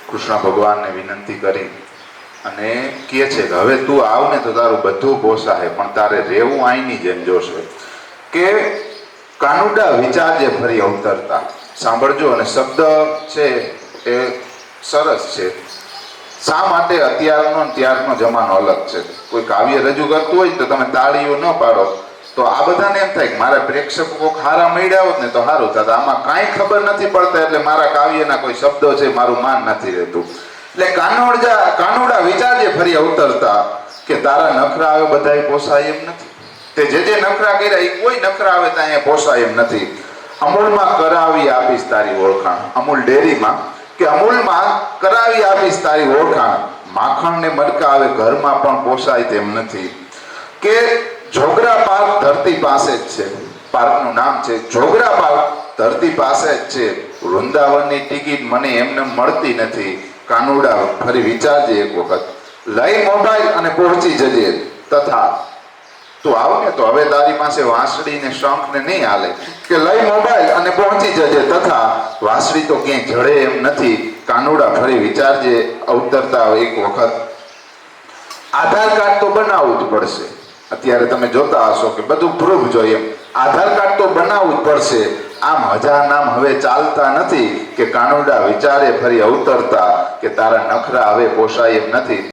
કૃષ્ણ ભગવાનને વિનંતી કરી અને કહે છે કે હવે તું આવ ને તો તારું બધું પોસાય, પણ તારે રહેવું અહીંની જેમ જોશે. કે કાનુડા વિચારજે ફરી અવતરતા. સાંભળજો, અને શબ્દ છે એ સરસ છે. શા માટે અત્યારનો અને ત્યારનો જમાનો અલગ છે? કોઈ કાવ્ય રજૂ કરતું હોય તો તમે તાળીઓ ન પાડો તો આ બધાને એમ થાય કે મારા પ્રેક્ષકો ખારા મળ્યા હોત ને તો સારું થાત. આમાં કાંઈ ખબર નથી પડતા એટલે મારા કાવ્યના કોઈ શબ્દો છે મારું માન નથી રહેતું. એટલે કાનુડા વિચારજે ફરી અવતરતા કે તારા નખરા આવે બધાય પોસાય એમ નથી. તે જે નખરા કર્યા એ કોઈ નખરા આવે ત્યાં અહીંયા પોસાય એમ નથી. અમૂલમાં કરાવી આપીશ તારી ઓળખાણ. અમૂલ ડેરીમાં કે અમૂલમાં કરાવી આપીશ તારી ઓળખાણ. માખણ ને મટકા આવે ઘરમાં પણ પોસાય તેમ નથી. કે જોગરા પાર્ક ધરતી પાસે જ છે. પાર્કનું નામ છે જોગરા પાર્ક, ધરતી પાસે જ છે. વૃંદાવનની ટિકિટ મને એમને મળતી નથી. કાનુડા ફરી વિચારજે એક વખત. લઈ મોબાઈલ અને પહોંચી જજે. તથા તું આવ ને તો હવે તારી પાસે વાંસળી ને શંખ ને નહીં હાલે. કે લઈ મોબાઈલ અને પહોંચી જજે. તથા વાંસળી તો ક્યાંય જડે એમ નથી. કાનુડા ફરી વિચારજે અવતરતા એક વખત. આધાર કાર્ડ તો બનાવવું જ પડશે. અત્યારે તમે જોતા હશો કે બધું પ્રૂફ જોઈએ એમ. આધાર કાર્ડ તો બનાવવું જ પડશે. આમ હજાર નામ હવે ચાલતા નથી. કે કાનુડા વિચારે ફરી અવતરતા કે તારા નખરા હવે પોસાય એમ નથી.